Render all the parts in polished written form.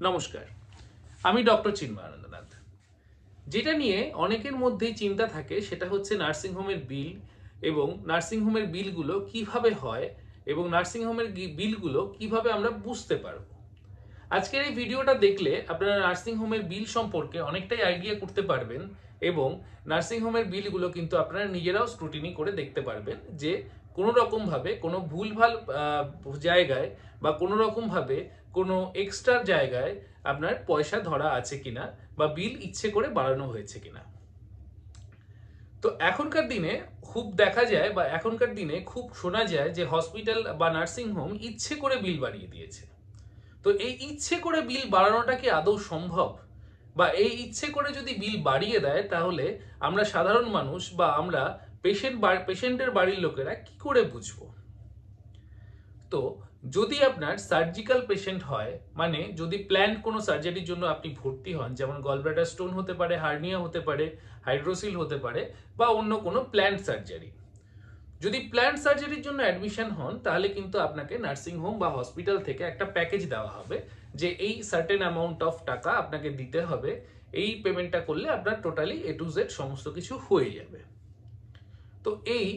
নমস্কার, আমি ডক্টর চিন্ময় আনন্দনাথ। যেটা নিয়ে অনেকের মধ্যেই চিন্তা থাকে সেটা হচ্ছে নার্সিংহোমের বিল এবং নার্সিংহোমের বিলগুলো কিভাবে হয় এবং নার্সিংহোমের বিলগুলো কিভাবে আমরা বুঝতে পারবো। আজকের এই ভিডিওটা দেখলে আপনারা নার্সিংহোমের বিল সম্পর্কে অনেকটাই আইডিয়া করতে পারবেন এবং নার্সিংহোমের বিলগুলো কিন্তু আপনারা নিজেরাও স্ক্রুটিনি করে দেখতে পারবেন যে কোনো রকমভাবে কোনো ভুলভাল জায়গায় বা কোনো রকমভাবে কোনো এক্সট্রা জায়গায় আপনার পয়সা ধরা আছে কিনা বা বিল ইচ্ছে করে বাড়ানো হয়েছে কিনা। তো এখনকার দিনে খুব দেখা যায় বা এখনকার দিনে খুব শোনা যায় যে হসপিটাল বা নার্সিংহোম ইচ্ছে করে বিল বাড়িয়ে দিয়েছে। তো এই ইচ্ছে করে বিল বাড়ানোটা কি আদৌ সম্ভব, বা এই ইচ্ছে করে যদি বিল বাড়িয়ে দেয় তাহলে আমরা সাধারণ মানুষ বা আমরা পেশেন্টের বাড়ির লোকেরা কি করে বুঝবো? তো যদি আপনার সার্জিক্যাল পেশেন্ট হয়, মানে যদি প্ল্যান্ড কোনো সার্জারির জন্য আপনি ভর্তি হন, যেমন গলব্লাডার স্টোন হতে পারে, হার্নিয়া হতে পারে, হাইড্রোসিল হতে পারে, বা অন্য কোনো প্ল্যান্ড সার্জারি, যদি প্ল্যান্ড সার্জারির জন্য অ্যাডমিশন হন তাহলে কিন্তু আপনাকে নার্সিং হোম বা হসপিটাল থেকে একটা প্যাকেজ দেওয়া হবে যে এই সার্টেন অ্যামাউন্ট অফ টাকা আপনাকে দিতে হবে, এই পেমেন্টটা করলে আপনার টোটালি এ টু জেড সমস্ত কিছু হয়ে যাবে। তো এই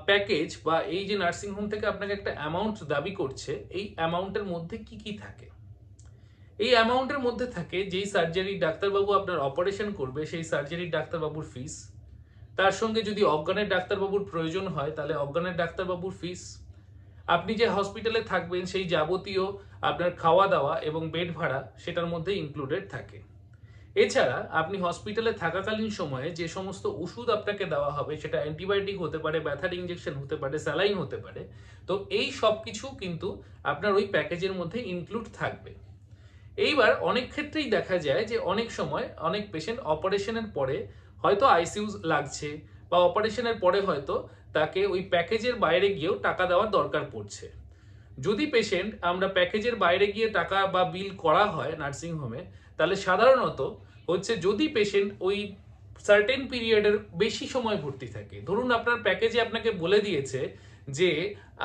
প্যাকেজ বা এই যে নার্সিং হোম থেকে আপনাকে একটা অ্যামাউন্ট দাবি করছে, এই অ্যামাউন্টের মধ্যে কি কি থাকে? এই অ্যামাউন্টের মধ্যে থাকে যেই সার্জারি ডাক্তারবাবু আপনার অপারেশন করবে সেই সার্জারির ডাক্তারবাবুর ফিস, তার সঙ্গে যদি অজ্ঞানের ডাক্তারবাবুর প্রয়োজন হয় তাহলে অজ্ঞানের ডাক্তারবাবুর ফিস, আপনি যে হসপিটালে থাকবেন সেই যাবতীয় আপনার খাওয়া দাওয়া এবং বেড ভাড়া সেটার মধ্যে ইনক্লুডেড থাকে। এছাড়া আপনি হসপিটালে থাকাকালীন সময়ে যে সমস্ত ওষুধ আপনাকে দেওয়া হবে, সেটা অ্যান্টিবায়োটিক হতে পারে, ব্যথার ইঞ্জেকশন হতে পারে, স্যালাইন হতে পারে, তো এই সব কিছু কিন্তু আপনার ওই প্যাকেজের মধ্যে ইনক্লুড থাকবে। এইবার অনেক ক্ষেত্রেই দেখা যায় যে অনেক সময় অনেক পেশেন্ট অপারেশনের পরে হয়তো আইসিইউ লাগছে, বা অপারেশনের পরে হয়তো তাকে ওই প্যাকেজের বাইরে গিয়েও টাকা দেওয়ার দরকার পড়ছে। যদি পেশেন্ট আমরা প্যাকেজের বাইরে গিয়ে টাকা বা বিল করা হয় নার্সিংহোমে, তাহলে সাধারণত হচ্ছে যদি পেশেন্ট ওই সার্টেন পিরিয়ডের বেশি সময় ভর্তি থাকে, ধরুন আপনার প্যাকেজে আপনাকে বলে দিয়েছে যে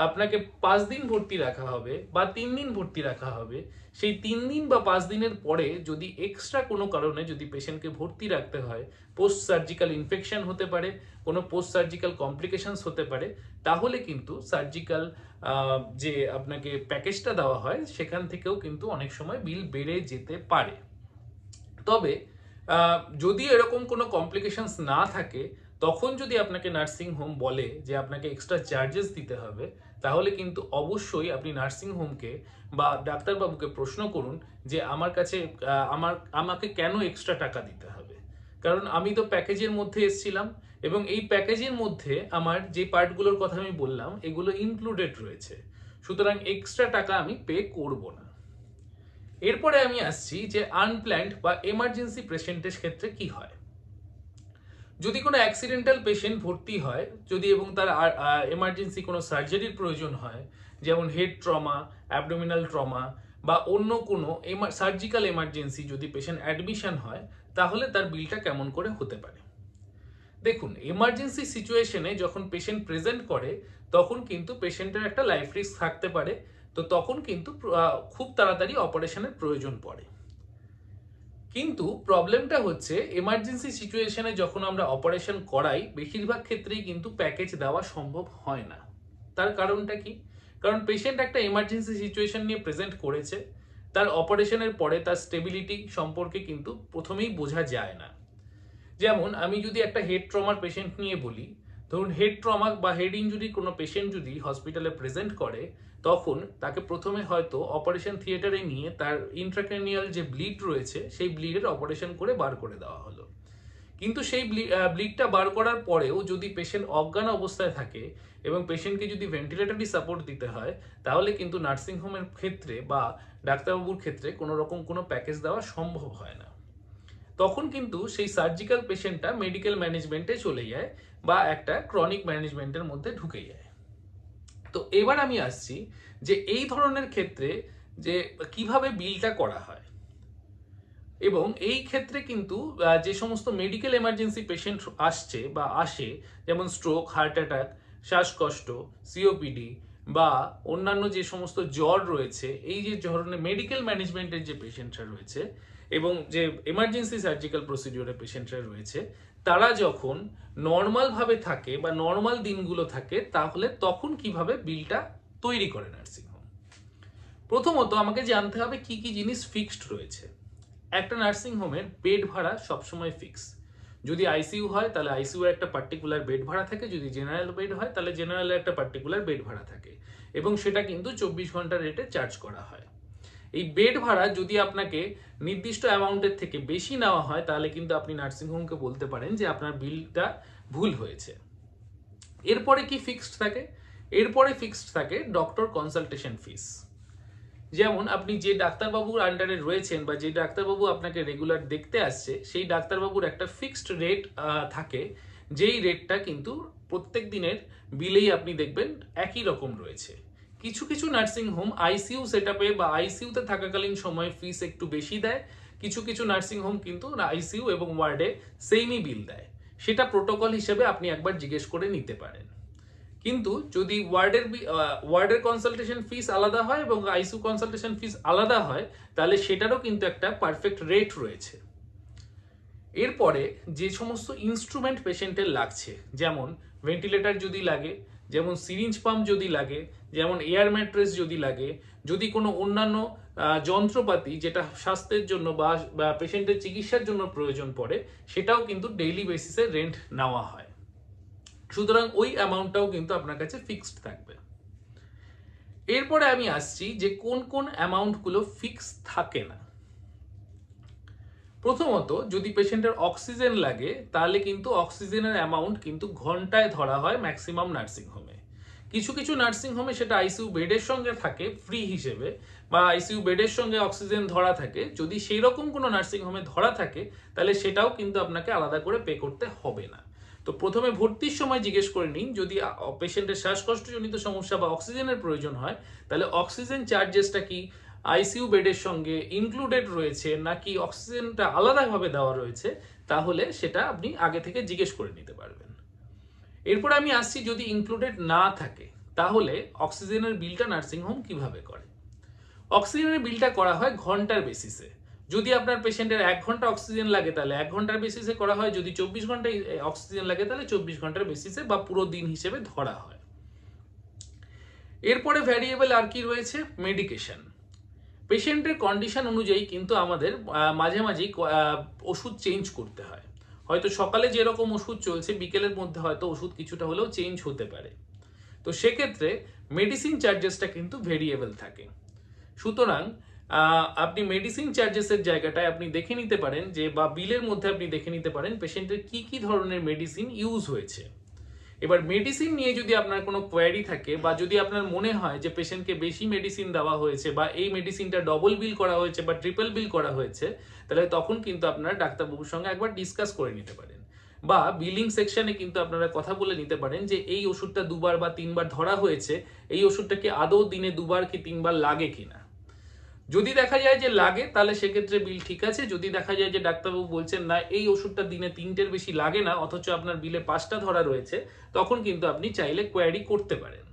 আপনাকে 5 দিন ভর্তি রাখা হবে বা 3 দিন ভর্তি রাখা হবে, সেই 3 দিন বা 5 দিনের পরে যদি এক্সট্রা কোনো কারণে যদি পেশেন্টকে ভর্তি রাখতে হয়, পোস্ট সার্জিক্যাল ইনফেকশন হতে পারে, কোনো পোস্ট সার্জিক্যাল কমপ্লিকেশনস হতে পারে, তাহলে কিন্তু সার্জিক্যাল যে আপনাকে প্যাকেজটা দেওয়া হয় সেখান থেকেও কিন্তু অনেক সময় বিল বেড়ে যেতে পারে। তবে যদি এরকম কোনো কমপ্লিকেশনস না থাকে, তখন যদি আপনাকে নার্সিং হোম বলে যে আপনাকে এক্সট্রা চার্জেস দিতে হবে, তাহলে কিন্তু অবশ্যই আপনি নার্সিং হোমকে বা ডাক্তারবাবুকে প্রশ্ন করুন যে আমার কাছে আমাকে কেন এক্সট্রা টাকা দিতে হবে। কারণ আমি তো প্যাকেজের মধ্যে এসেছিলাম এবং এই প্যাকেজের মধ্যে আমার যে পার্টগুলোর কথা আমি বললাম এগুলো ইনক্লুডেড রয়েছে, সুতরাং এক্সট্রা টাকা আমি পে করব না। এরপরে আমি আসছি যে আনপ্ল্যান্ড বা এমার্জেন্সি পেশেন্টের ক্ষেত্রে কি হয়। যদি কোনো অ্যাক্সিডেন্টাল পেশেন্ট ভর্তি হয়, যদি এবং তার এমার্জেন্সি কোনো সার্জারির প্রয়োজন হয়, যেমন হেড ট্রমা, অ্যাবডোমিনাল ট্রমা বা অন্য কোনো সার্জিক্যাল এমার্জেন্সি যদি পেশেন্ট অ্যাডমিশন হয়, তাহলে তার বিলটা কেমন করে হতে পারে। দেখুন, এমার্জেন্সি সিচুয়েশনে যখন পেশেন্ট প্রেজেন্ট করে তখন কিন্তু পেশেন্টের একটা লাইফ রিস্ক থাকতে পারে, তো তখন কিন্তু খুব তাড়াতাড়ি অপারেশনের প্রয়োজন পড়ে। কিন্তু প্রবলেমটা হচ্ছে এমার্জেন্সি সিচুয়েশনে যখন আমরা অপারেশন করাই বেশিরভাগ ক্ষেত্রেই কিন্তু প্যাকেজ দেওয়া সম্ভব হয় না। তার কারণটা কি? কারণ পেশেন্ট একটা এমার্জেন্সি সিচুয়েশন নিয়ে প্রেজেন্ট করেছে, তার অপারেশনের পরে তার স্টেবিলিটি সম্পর্কে কিন্তু প্রথমেই বোঝা যায় না। যেমন আমি যদি একটা হেড ট্রমার পেশেন্ট নিয়ে বলি, ধরুন হেড ট্রমা বা হেড ইঞ্জুরি কোনো পেশেন্ট যদি হসপিটালে প্রেজেন্ট করে, তখন তাকে প্রথমে হয়তো অপারেশন থিয়েটারে নিয়ে তার ইন্ট্রাক্রেনিয়াল যে ব্লিড রয়েছে সেই ব্লিডের অপারেশন করে বার করে দেওয়া হলো। কিন্তু সেই ব্লিডটা বার করার পরেও যদি পেশেন্ট অজ্ঞান অবস্থায় থাকে এবং পেশেন্টকে যদি ভেন্টিলেটরি সাপোর্ট দিতে হয়, তাহলে কিন্তু নার্সিংহোমের ক্ষেত্রে বা ডাক্তারবাবুর ক্ষেত্রে কোনো রকম কোনো প্যাকেজ দেওয়া সম্ভব হয় না। তখন কিন্তু সেই সার্জিক্যাল পেশেন্টটা মেডিকেল ম্যানেজমেন্টে চলে যায় বা একটা ক্রনিক ম্যানেজমেন্টের মধ্যে ঢুকে যায়। তো এবার আমি আসছি যে এই ধরনের ক্ষেত্রে যে কিভাবে বিলটা করা হয়, এবং এই ক্ষেত্রে কিন্তু যে সমস্ত মেডিকেল এমার্জেন্সি পেশেন্ট আসছে বা আসে, যেমন স্ট্রোক, হার্ট অ্যাটাক, শ্বাসকষ্ট, সিওপিডি বা অন্যান্য যে সমস্ত জ্বর রয়েছে, এই যে ধরনের মেডিকেল ম্যানেজমেন্টের যে পেশেন্টরা রয়েছে এবং যে এমার্জেন্সি সার্জিক্যাল প্রসিডিওরের পেশেন্টরা রয়েছে, তারা যখন নর্মাল ভাবে থাকে বা নর্মাল দিনগুলো থাকে, তাহলে তখন কিভাবে বিলটা তৈরি করে নার্সিংহোম। প্রথমত আমাকে জানতে হবে কি কি জিনিস ফিক্সড রয়েছে। একটা নার্সিংহোমের বেড ভাড়া সবসময় ফিক্স। যদি আইসিইউ হয় তাহলে আইসিইউ একটা পার্টিকুলার বেড ভাড়া থাকে, যদি জেনারেল বেড হয় তাহলে জেনারেলের একটা পার্টিকুলার বেড ভাড়া থাকে, এবং সেটা কিন্তু 24 ঘন্টা রেটে চার্জ করা হয়। এই বেড ভাড়া যদি আপনাকে নির্দিষ্ট অ্যামাউন্টের থেকে বেশি নেওয়া হয়, তাহলে কিন্তু আপনি নার্সিংহোমকে বলতে পারেন যে আপনার বিলটা ভুল হয়েছে। এরপরে কি ফিক্সড থাকে? এরপরে ফিক্সড থাকে ডক্টর কনসালটেশন ফিস। যেমন আপনি যে ডাক্তারবাবুর আন্ডারে রয়েছেন বা যে ডাক্তারবাবু আপনাকে রেগুলার দেখতে আসছে, সেই ডাক্তারবাবুর একটা ফিক্সড রেট থাকে, যেই রেটটা কিন্তু প্রত্যেক দিনের বিলেই আপনি দেখবেন একই রকম রয়েছে। কিছু কিছু নার্সিংহোম আইসিইউ সেটআপে বা আইসিইউতে থাকাকালীন সময় ফিস একটু বেশি দেয়, কিছু কিছু নার্সিংহোম কিন্তু আইসিইউ এবং ওয়ার্ডে সেমই বিল দেয়। সেটা প্রোটোকল হিসেবে আপনি একবার জিজ্ঞেস করে নিতে পারেন। কিন্তু যদি ওয়ার্ডের কনসালটেশন ফিস আলাদা হয় এবং আইসিইউ কনসালটেশন ফিস আলাদা হয়, তাহলে সেটারও কিন্তু একটা পারফেক্ট রেট রয়েছে। এরপরে যে সমস্ত ইনস্ট্রুমেন্ট পেশেন্টের লাগছে, যেমন ভেন্টিলেটর যদি লাগে, যেমন সিরিঞ্জ পাম্প যদি লাগে, যেমন এয়ার ম্যাট্রেস যদি লাগে, যদি কোনো অন্যান্য যন্ত্রপাতি যেটা স্বাস্থ্যের জন্য বা পেশেন্টের চিকিৎসার জন্য প্রয়োজন পড়ে, সেটাও কিন্তু ডেইলি বেসিসে রেন্ট নেওয়া হয়। সুতরাং ওই অ্যামাউন্টটাও কিন্তু আপনার কাছে ফিক্সড থাকবে। এরপরে আমি আসছি যে কোন কোন অ্যামাউন্টগুলো ফিক্স থাকে না। প্রথমত, যদি পেশেন্টের অক্সিজেন লাগে, তাহলে কিন্তু অক্সিজেনের অ্যামাউন্ট কিন্তু ঘন্টায় ধরা হয় ম্যাক্সিমাম নার্সিংহোমে। কিছু কিছু নার্সিংহোমে সেটা আইসিইউ বেডের সঙ্গে থাকে ফ্রি হিসেবে, বা আইসিইউ বেডের সঙ্গে অক্সিজেন ধরা থাকে। যদি সেই রকম কোনো নার্সিংহোমে ধরা থাকে, তাহলে সেটাও কিন্তু আপনাকে আলাদা করে পে করতে হবে না। তো প্রথমে ভর্তির সময় জিজ্ঞেস করে নিন, যদি পেশেন্টের শ্বাসকষ্টজনিত সমস্যা বা অক্সিজেনের প্রয়োজন হয়, তাহলে অক্সিজেন চার্জেসটা কি আইসিইউ বেডের সঙ্গে ইনক্লুডেড রয়েছে নাকি অক্সিজেনটা আলাদাভাবে দেওয়া রয়েছে, তাহলে সেটা আপনি আগে থেকে জিজ্ঞেস করে নিতে পারবেন। এরপর আমি আসছি, যদি ইনক্লুডেড না থাকে, তাহলে অক্সিজেনের বিলটা নার্সিংহোম কিভাবে করে। অক্সিজেনের বিলটা করা হয় ঘন্টার বেসিসে। যদি আপনার পেশেন্টের 1 ঘন্টা অক্সিজেন লাগে, তাহলে 1 ঘন্টার বেসিসে করা হয়। যদি 24 ঘন্টা অক্সিজেন লাগে, তাহলে 24 ঘন্টার বেসিসে বা পুরো দিন হিসেবে ধরা হয়। এরপরে ভ্যারিয়েবল আর কি রয়েছে? মেডিকেশন। পেশেন্টের কন্ডিশন অনুযায়ী কিন্তু আমাদের মাঝে মাঝেই ওষুধ চেঞ্জ করতে হয়। হয়তো সকালে যেরকম ওষুধ চলছে, বিকেলের মধ্যে হয়তো ওষুধ কিছুটা হলেও চেঞ্জ হতে পারে। তো সেক্ষেত্রে মেডিসিন চার্জেসটা কিন্তু ভেরিয়েবল থাকে। সুতরাং আপনি মেডিসিন চার্জেসের জায়গাটায় আপনি দেখে নিতে পারেন যে, বা বিলের মধ্যে আপনি দেখে নিতে পারেন পেশেন্টের কি কি ধরনের মেডিসিন ইউজ হয়েছে। এবার মেডিসিন নিয়ে যদি আপনার কোনো কোয়ারি থাকে, বা যদি আপনার মনে হয় যে পেশেন্টকে বেশি মেডিসিন দেওয়া হয়েছে, বা এই মেডিসিনটা ডবল বিল করা হয়েছে বা ট্রিপল বিল করা হয়েছে, তাহলে তখন কিন্তু আপনারা ডাক্তারবাবুর সঙ্গে একবার ডিসকাস করে নিতে পারেন, বা বিলিং সেকশনে কিন্তু আপনারা কথা বলে নিতে পারেন যে এই ওষুধটা 2 বার বা 3 বার ধরা হয়েছে, এই ওষুধটা কি আদৌ দিনে 2 বার কি 3 বার লাগে কিনা। যদি দেখা যায় যে লাগে, তাহলে সেক্ষেত্রে বিল ঠিক আছে। যদি দেখা যায় যে ডাক্তারবাবু বলছেন না, এই ওষুধটা দিনে 3টের বেশি লাগে না, অথচ আপনার বিলে 5টা ধরা রয়েছে, তখন কিন্তু আপনি চাইলে কোয়ারি করতে পারেন।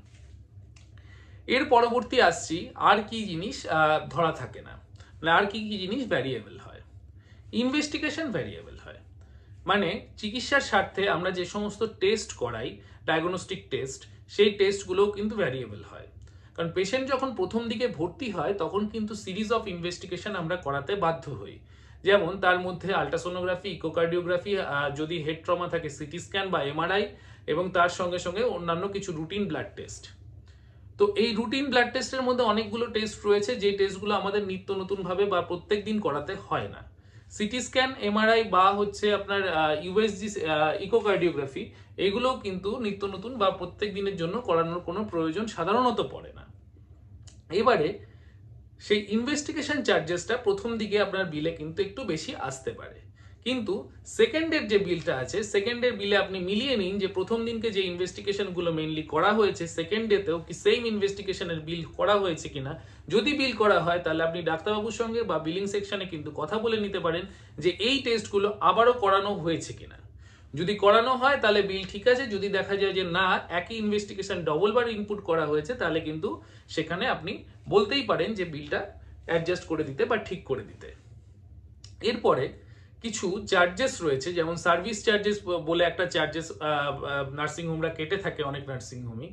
এর পরবর্তী আসছি, আর কি জিনিস ধরা থাকে না, মানে আর কি কি জিনিস ভ্যারিয়েবল হয়। ইনভেস্টিগেশন ভ্যারিয়েবল হয়, মানে চিকিৎসার স্বার্থে আমরা যে সমস্ত টেস্ট করাই, ডায়াগনস্টিক টেস্ট, সেই টেস্টগুলোও কিন্তু ভ্যারিয়েবল হয়। কারণ পেশেন্ট যখন প্রথম দিকে ভর্তি হয়, তখন কিন্তু সিরিজ অফ ইনভেস্টিগেশন আমরা করাতে বাধ্য হই। যেমন তার মধ্যে আল্ট্রাসোনোগ্রাফি, ইকোকার্ডিওগ্রাফি, যদি হেড ট্রমা থাকে সিটি স্ক্যান বা এমআরআই, এবং তার সঙ্গে সঙ্গে অন্যান্য কিছু রুটিন ব্লাড টেস্ট। তো এই রুটিন ব্লাড টেস্টের মধ্যে অনেকগুলো টেস্ট রয়েছে, যে টেস্টগুলো আমাদের নিত্য নতুন ভাবে বা প্রত্যেক দিন করাতে হয় না। সিটি স্ক্যান, এমআরআই বা হচ্ছে আপনার ইউএসজি, ইকোকার্ডিওগ্রাফি, এগুলোও কিন্তু নিত্য নতুন বা প্রত্যেক দিনের জন্য করানোর কোনো প্রয়োজন সাধারণত পড়ে না। এবারে সেই ইনভেস্টিগেশন চার্জেসটা প্রথম দিকে আপনার বিলে কিন্তু একটু বেশি আসতে পারে, কিন্তু সেকেন্ডের যে বিলটা আছে, সেকেন্ডের বিলে আপনি মিলিয়ে নিন যে প্রথম দিনকে যে ইনভেস্টিগেশনগুলো মেইনলি করা হয়েছে, সেকেন্ড ডেতেও কি সেম ইনভেস্টিগেশনের বিল করা হয়েছে কিনা। যদি বিল করা হয়, তাহলে আপনি ডাক্তারবাবুর সঙ্গে বা বিলিং সেকশনে কিন্তু কথা বলে নিতে পারেন যে এই টেস্টগুলো আবারও করানো হয়েছে কিনা। যদি করানো হয় তাহলে বিল ঠিক আছে, যদি দেখা যায় যে না একই ইনভেস্টিগেশন ডবল বার ইনপুট করা হয়েছে তাহলে কিন্তু সেখানে আপনি বলতেই পারেন যে বিলটা অ্যাডজাস্ট করে দিতে বা ঠিক করে দিতে। এরপরে কিছু চার্জেস রয়েছে, যেমন সার্ভিস চার্জেস বলে একটা চার্জেস নার্সিংহোমরা কেটে থাকে অনেক নার্সিংহোমই,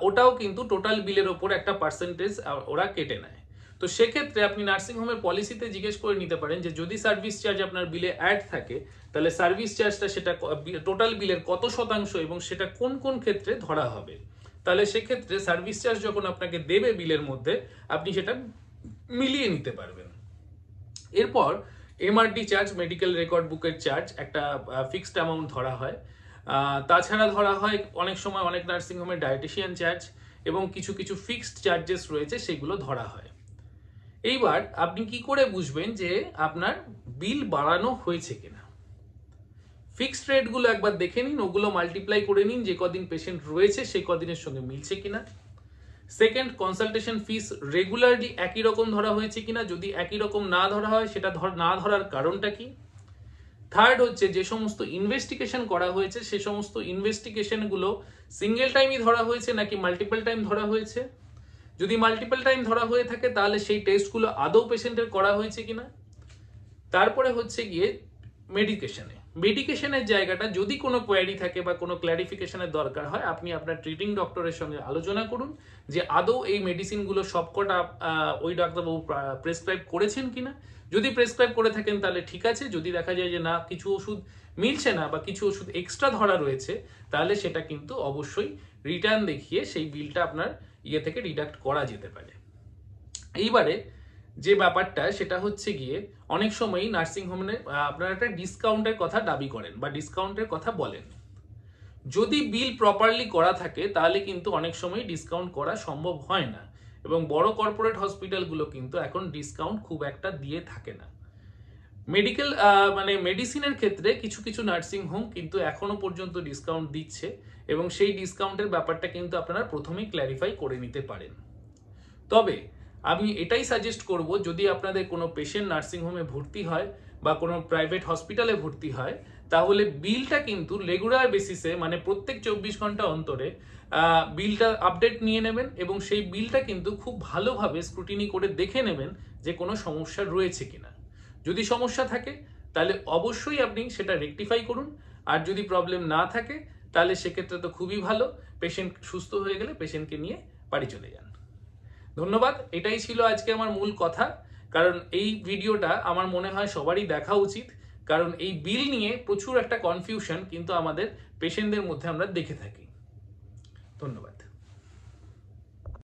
ওটাও কিন্তু টোটাল বিলের ওপর একটা পার্সেন্টেজ ওরা কেটে নেয়। তো সেক্ষেত্রে আপনি নার্সিংহোমের পলিসিতে জিজ্ঞেস করে নিতে পারেন যে যদি সার্ভিস চার্জ আপনার বিলে অ্যাড থাকে তাহলে সার্ভিস চার্জটা সেটা টোটাল বিলের কত শতাংশ এবং সেটা কোন কোন ক্ষেত্রে ধরা হবে। তাহলে সেক্ষেত্রে সার্ভিস চার্জ যখন আপনাকে দেবে বিলের মধ্যে আপনি সেটা মিলিয়ে নিতে পারবেন। এরপর এমআরডি চার্জ, মেডিকেল রেকর্ড বুকের চার্জ একটা ফিক্সড অ্যামাউন্ট ধরা হয়। তাছাড়া ধরা হয় অনেক সময় অনেক নার্সিংহোমে ডায়েটিশিয়ান চার্জ এবং কিছু কিছু ফিক্সড চার্জেস রয়েছে সেগুলো ধরা হয়। এইবার আপনি কি করে বুঝবেন যে আপনার বিল বাড়ানো হয়েছে কিনা? ফিক্সড রেটগুলো একবার দেখে নিন, ওগুলো মাল্টিপ্লাই করে নিন যে কদিন পেশেন্ট রয়েছে সেই কদিনের সঙ্গে মিলছে কিনা। সেকেন্ড, কনসালটেশন ফিস রেগুলারলি একই রকম ধরা হয়েছে কিনা, যদি একই রকম না ধরা হয় সেটা না ধরার কারণটা কি। থার্ড হচ্ছে যে সমস্ত ইনভেস্টিগেশন করা হয়েছে সে সমস্ত ইনভেস্টিগেশনগুলো সিঙ্গেল টাইমই ধরা হয়েছে নাকি মাল্টিপল টাইম ধরা হয়েছে। যদি মাল্টিপল টাইম ধরা হয়ে থাকে তাহলে সেই টেস্টগুলো আদৌ পেশেন্টের করা হয়েছে কিনা। তারপরে হচ্ছে গিয়ে মেডিকেশনের জায়গাটা যদি কোনো কোয়ারি থাকে বা কোনো ক্ল্যারিফিকেশনের দরকার হয় আপনি আপনার ট্রিটিং ডক্টরের সঙ্গে আলোচনা করুন যে আদৌ এই মেডিসিনগুলো সবকটা ওই ডাক্তারবাবু প্রেসক্রাইব করেছেন কিনা। যদি প্রেসক্রাইব করে থাকেন তাহলে ঠিক আছে, যদি দেখা যায় যে না কিছু ওষুধ মিলছে না বা কিছু ওষুধ এক্সট্রা ধরা রয়েছে তাহলে সেটা কিন্তু অবশ্যই রিটার্ন দেখিয়ে সেই বিলটা আপনার ইয়ে থেকে ডিডাক্ট করা যেতে পারে। এইবারে যে ব্যাপারটা সেটা হচ্ছে গিয়ে অনেক সময়ই নার্সিংহোমে আপনারা একটা ডিসকাউন্টের কথা দাবি করেন বা ডিসকাউন্টের কথা বলেন। যদি বিল প্রপারলি করা থাকে তাহলে কিন্তু অনেক সময় ডিসকাউন্ট করা সম্ভব হয় না এবং বড় কর্পোরেট হসপিটালগুলো কিন্তু এখন ডিসকাউন্ট খুব একটা দিয়ে থাকে না। মেডিকেল মেডিসিনের ক্ষেত্রে কিছু কিছু নার্সিং হোম কিন্তু এখনো পর্যন্ত ডিসকাউন্ট দিচ্ছে এবং সেই ডিসকাউন্টের ব্যাপারটা কিন্তু আপনারা প্রথমেই ক্ল্যারিফাই করে নিতে পারেন। তবে আমি এটাই সাজেস্ট করব, যদি আপনাদের কোনো পেশেন্ট নার্সিংহোমে ভর্তি হয় বা কোনো প্রাইভেট হসপিটালে ভর্তি হয় তাহলে বিলটা কিন্তু রেগুলার বেসিসে মানে প্রত্যেক 24 ঘন্টা অন্তরে বিলটা আপডেট নিয়ে নেবেন এবং সেই বিলটা কিন্তু খুব ভালোভাবে স্ক্রুটিনি করে দেখে নেবেন যে কোনো সমস্যা রয়েছে কিনা। যদি সমস্যা থাকে তাহলে অবশ্যই আপনি সেটা রেকটিফাই করুন, আর যদি প্রবলেম না থাকে তাহলে সেক্ষেত্রে তো খুবই ভালো, পেশেন্ট সুস্থ হয়ে গেলে পেশেন্টকে নিয়ে বাড়ি চলে যান। ধন্যবাদ। এটাই ছিল আজকে আমার মূল কথা, কারণ এই ভিডিওটা আমার মনে হয় সবারই দেখা উচিত, কারণ এই বিল নিয়ে প্রচুর একটা কনফিউশন কিন্তু আমাদের পেশেন্টদের মধ্যে আমরা দেখে থাকি। ধন্যবাদ।